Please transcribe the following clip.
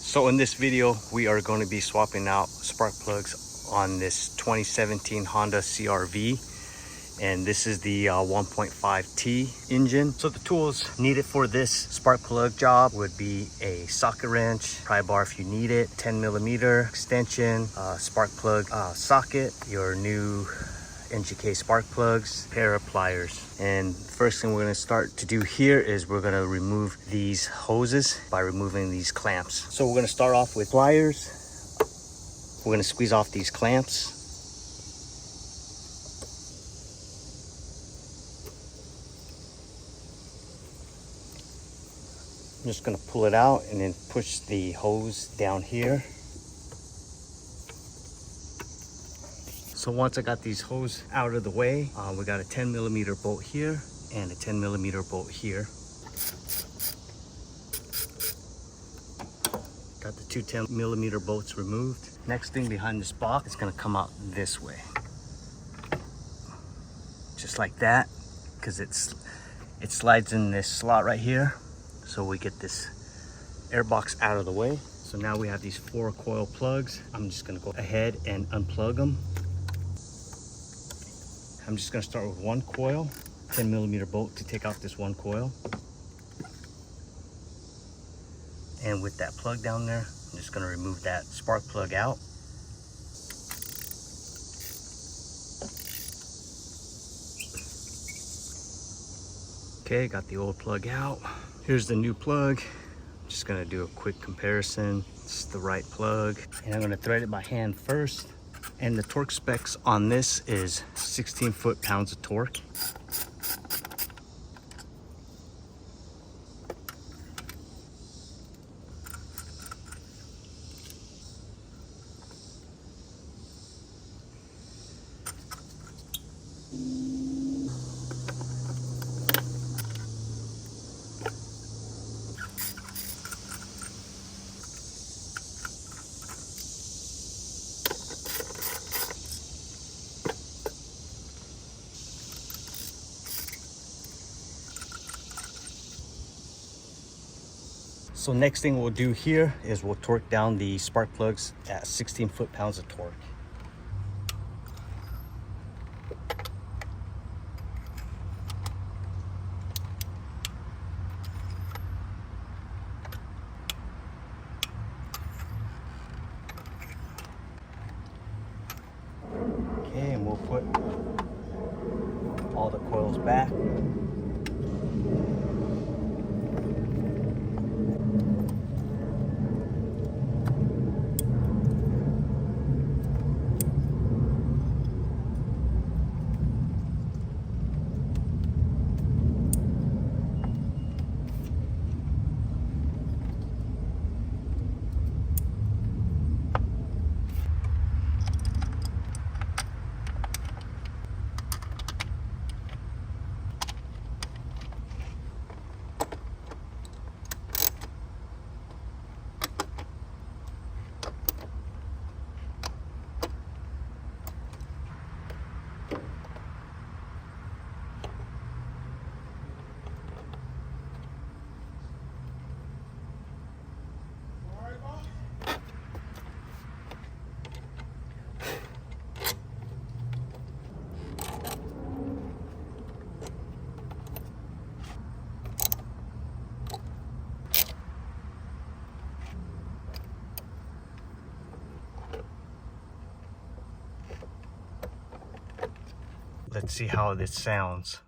So in this video, we are going to be swapping out spark plugs on this 2017 Honda CR-V. And this is the 1.5T engine. So the tools needed for this spark plug job would be a socket wrench, pry bar if you need it, 10mm extension, spark plug socket, your new NGK spark plugs, pair of pliers. And first thing we're going to start to do here is we're going to remove these hoses by removing these clamps. So we're going to start off with pliers. We're going to squeeze off these clamps. I'm just going to pull it out and then push the hose down here. So once I got these hoses out of the way, we got a 10mm bolt here and a 10mm bolt here. Got the two 10mm bolts removed. Next thing behind this box, it's going to come out this way. Just like that, because it slides in this slot right here. So we get this air box out of the way. So now we have these 4 coil plugs. I'm just going to go ahead and unplug them. I'm just going to start with one coil, 10mm bolt to take out this one coil. And with that plug down there, I'm just going to remove that spark plug out. Okay, got the old plug out. Here's the new plug. I'm just going to do a quick comparison. It's the right plug. And I'm going to thread it by hand first. And the torque specs on this is 16 foot-pounds of torque. So next thing we'll do here is we'll torque down the spark plugs at 16 foot-pounds of torque. Okay, and we'll put all the coils back. Let's see how this sounds.